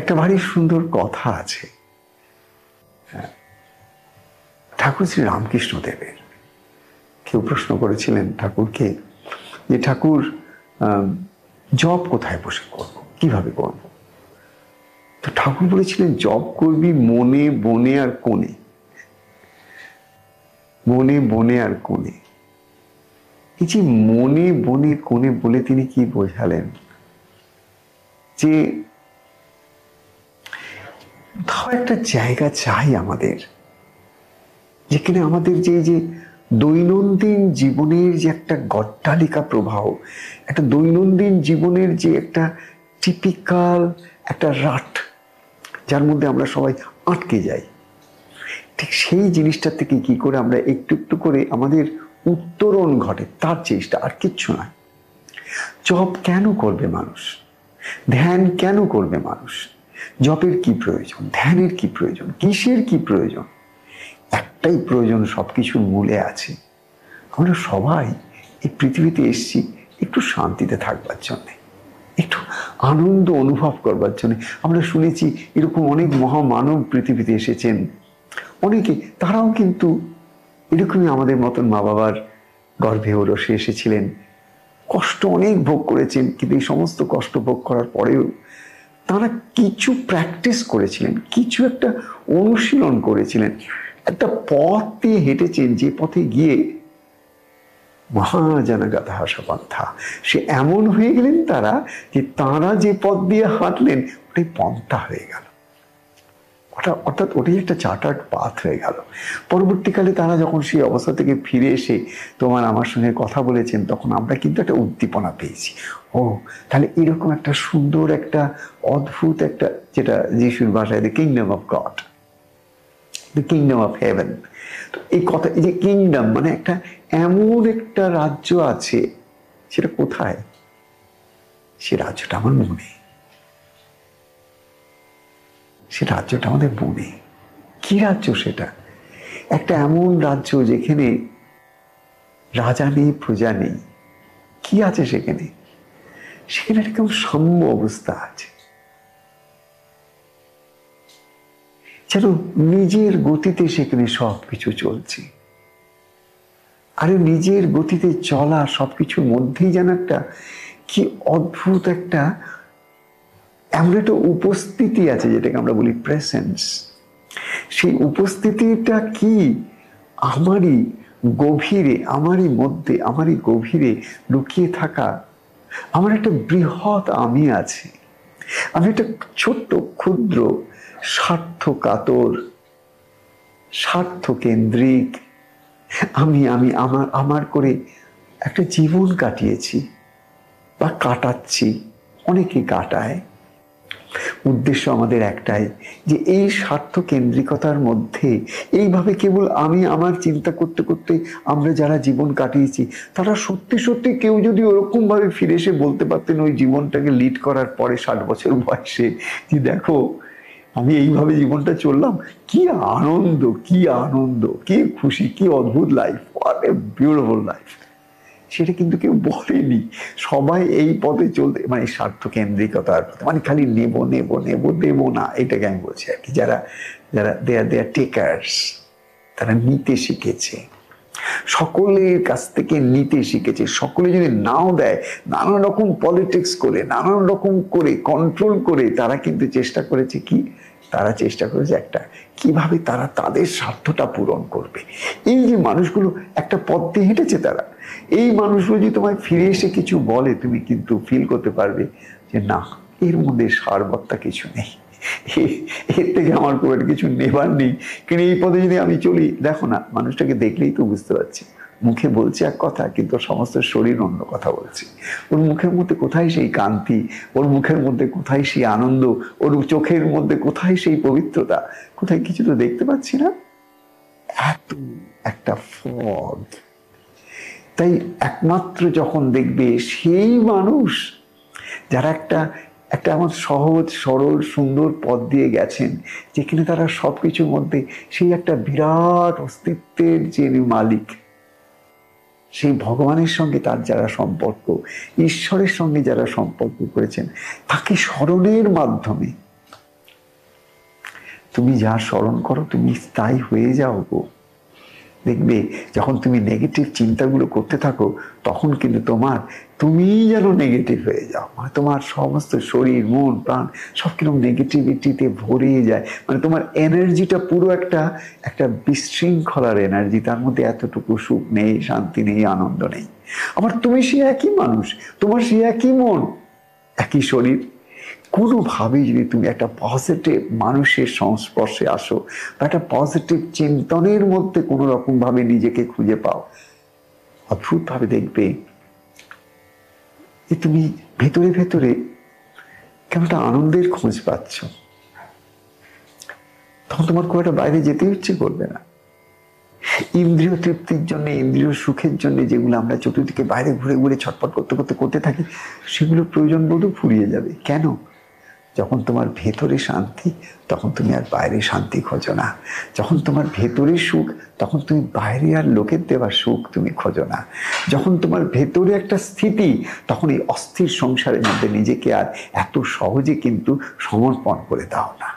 একটা ভারী সুন্দর কথা আছে ঠাকুর শ্রী রামকৃষ্ণ দেবের। কেউ প্রশ্ন করেছিলেন ঠাকুরকে যে ঠাকুর জব কোথায় বসে করব, কিভাবে করব? তো ঠাকুর বলেছিলেন জব করবি মনে বনে আর কোণে, মনে বনে আর কোণে। এই যে মনে বনে কোণে বলে তিনি কি বোঝালেন? যে ধর একটা জায়গা চাই আমাদের, যেখানে আমাদের যে দৈনন্দিন জীবনের যে একটা গট্টালিকা প্রবাহ, একটা দৈনন্দিন জীবনের যে একটা টিপিক্যাল একটা রাট, যার মধ্যে আমরা সবাই আটকে যাই, ঠিক সেই জিনিসটা থেকে কি করে আমরা একটু একটু করে আমাদের উত্তরণ ঘটে, তার চেষ্টা, আর কিচ্ছু নয়। জপ কেন করবে মানুষ? ধ্যান কেন করবে মানুষ? জপের কি প্রয়োজন? ধ্যানের কি প্রয়োজন? কিসের কি প্রয়োজন? একটাই প্রয়োজন সবকিছুর মূলে আছে। আমরা সবাই এই পৃথিবীতে এসেছি একটু শান্তিতে থাকবার জন্যে, একটু আনন্দ অনুভব করবার জন্য। আমরা শুনেছি এরকম অনেক মহামানব পৃথিবীতে এসেছেন, অনেকে, তারাও কিন্তু এরকমই আমাদের মতন মা বাবার গর্ভে ওরসে এসেছিলেন, কষ্ট অনেক ভোগ করেছেন, কিন্তু এই সমস্ত কষ্ট ভোগ করার পরেও তারা কিছু প্র্যাকটিস করেছিলেন, কিছু একটা অনুশীলন করেছিলেন, একটা পথ দিয়ে হেঁটেছেন, যে পথে গিয়ে মহাজনগাথা সপন্থা, সে এমন হয়ে গেলেন তারা, যে তারা যে পথ দিয়ে হাঁটলেন ওটাই পন্থা হয়ে গেল, অর্থাৎ ওটাই একটা চার্টার্ড পাথ হয়ে গেল। পরবর্তীকালে তারা যখন সেই অবস্থা থেকে ফিরে এসে তোমার আমার সঙ্গে কথা বলেছেন, তখন আমরা কিন্তু একটা উদ্দীপনা পেয়েছি। ও তাহলে এরকম একটা সুন্দর একটা অদ্ভুত একটা, যেটা যিশুর ভাষায় the kingdom of god, the kingdom of haven. তো এই কথা, এই যে কিংডম মানে একটা এমন একটা রাজ্য আছে, সেটা কোথায়? সে রাজ্যটা আমার মনে, সে রাজ্যটা আমাদের মনে। কি রাজ্য সেটা? একটা এমন রাজ্য যেখানে রাজা নেই, প্রজা নেই। কি আছে সেখানে? সেখানে একটা সাম্য অবস্থা আছে, যেন নিজের গতিতে সেখানে সবকিছু চলছে। আরে নিজের গতিতে চলা সবকিছুর মধ্যেই যেন একটা কি অদ্ভুত একটা এমন একটা উপস্থিতি আছে, যেটাকে আমরা বলি প্রেসেন্স। সেই উপস্থিতিটা কি? আমারই গভীরে, আমারই মধ্যে, আমারই গভীরে লুকিয়ে থাকা আমার একটা বৃহৎ আমি আছে। আমি একটা ছোট্ট ক্ষুদ্র স্বার্থ কাতর, স্বার্থ কেন্দ্রিক আমি আমি আমার আমার করে একটা জীবন কাটিয়েছি বা কাটাচ্ছি, অনেকে কাটায়। উদ্দেশ্য আমাদের একটাই, যে এই স্বার্থ কেন্দ্রিকতার মধ্যে এইভাবে কেবল আমি আমার চিন্তা করতে করতে আমরা যারা জীবন কাটিয়েছি, তারা সত্যি সত্যি কেউ যদি ওরকম ভাবে ফিরে এসে বলতে পারতেন ওই জীবনটাকে লিড করার পরে 60 বছর বয়সে, যে দেখো আমি এইভাবে জীবনটা চললাম, কি আনন্দ, কি আনন্দ, কি খুশি, কি অদ্ভুত life, what a beautiful life. সেটা কিন্তু কেউ বলেনি। সবাই এই পথে চলতে, মানে স্বার্থ কেন্দ্রিকতার পথে, মানে খালি নেব নেব নেব দেবো না, এটাকে আমি বলছি আর কি। যারা যারা দেয়ার টেকার্স, তারা নিতে শিখেছে, সকলের কাছ থেকে নিতে শিখেছে। সকলে যদি নাও দেয়, নানান রকম পলিটিক্স করে, নানান রকম করে কন্ট্রোল করে, তারা কিন্তু চেষ্টা করেছে কি? তারা চেষ্টা করেছে একটা, কিভাবে তারা তাদের স্বার্থটা পূরণ করবে। এই যে মানুষগুলো একটা পথ দিয়ে হেঁটেছে, তারা, এই মানুষগুলো যদি তোমায় ফিরে এসে কিছু বলে, তুমি কিন্তু ফিল করতে পারবে যে না, এর মধ্যে সারবত্তা কিছু নেই, এর থেকে আমার খুব একটা কিছু নেবার নেই। কিন্তু এই পথে যদি আমি চলি, দেখো না, মানুষটাকে দেখলেই তো বুঝতে পারছি, মুখে বলছে এক কথা, কিন্তু সমস্ত শরীর অন্য কথা বলছে। ওর মুখের মধ্যে কোথায় সেই কান্তি, ওর মুখের মধ্যে কোথায় সেই আনন্দ, ওর চোখের মধ্যে কোথায় সেই পবিত্রতা, কোথায়? কিছু তো দেখতে পাচ্ছি না, এত একটা ফগ। তাই একমাত্র যখন দেখবে সেই মানুষ যারা একটা একটা আমার সহজ সরল সুন্দর পথ দিয়ে গেছেন, যেখানে তারা সবকিছুর মধ্যে সেই একটা বিরাট অস্তিত্বের যে মালিক, সেই ভগবানের সঙ্গে তার যারা সম্পর্ক, ঈশ্বরের সঙ্গে যারা সম্পর্ক করেছেন, তাকে স্মরণের মাধ্যমে তুমি যা স্মরণ করো তুমি তাই হয়ে যাও গো। দেখবে যখন তুমি নেগেটিভ চিন্তাগুলো করতে থাকো তখন কিন্তু তুমিই যেন নেগেটিভ হয়ে যাও, মানে তোমার সমস্ত শরীর মন প্রাণ সব কিরকম নেগেটিভিটিতে ভরে যায়, মানে তোমার এনার্জিটা পুরো একটা একটা বিশৃঙ্খলার এনার্জি, তার মধ্যে এতটুকু সুখ নেই, শান্তি নেই, আনন্দ নেই। আবার তুমি সে একই মানুষ, তোমার সে একই মন, একই শরীর, কোনোভাবেই যদি তুমি একটা পজিটিভ মানুষের সংস্পর্শে আসো বা একটা পজিটিভ চিন্তনের মধ্যে কোনো রকম ভাবে নিজেকে খুঁজে পাও, অদ্ভুত ভাবে দেখবে যে তুমি ভেতরে ভেতরে কেমন একটা আনন্দের খোঁজ পাচ্ছ। তখন তোমার খুব একটা বাইরে যেতে ইচ্ছে করবে না। ইন্দ্রিয় তৃপ্তির জন্য, ইন্দ্রিয় সুখের জন্য যেগুলো আমরা চতুর্দিকে বাইরে ঘুরে ঘুরে ছটপট করতে করতে করতে থাকি, সেগুলো প্রয়োজন বোধও ফুরিয়ে যাবে। কেন? যখন তোমার ভেতরে শান্তি তখন তুমি আর বাইরে শান্তি খোঁজো না। যখন তোমার ভেতরে সুখ তখন তুমি বাইরে আর লোকের দেওয়া সুখ তুমি খোঁজো না। যখন তোমার ভেতরে একটা স্থিতি তখন এই অস্থির সংসারের মধ্যে নিজেকে আর এত সহজে কিন্তু সমর্পণ করে দাও না।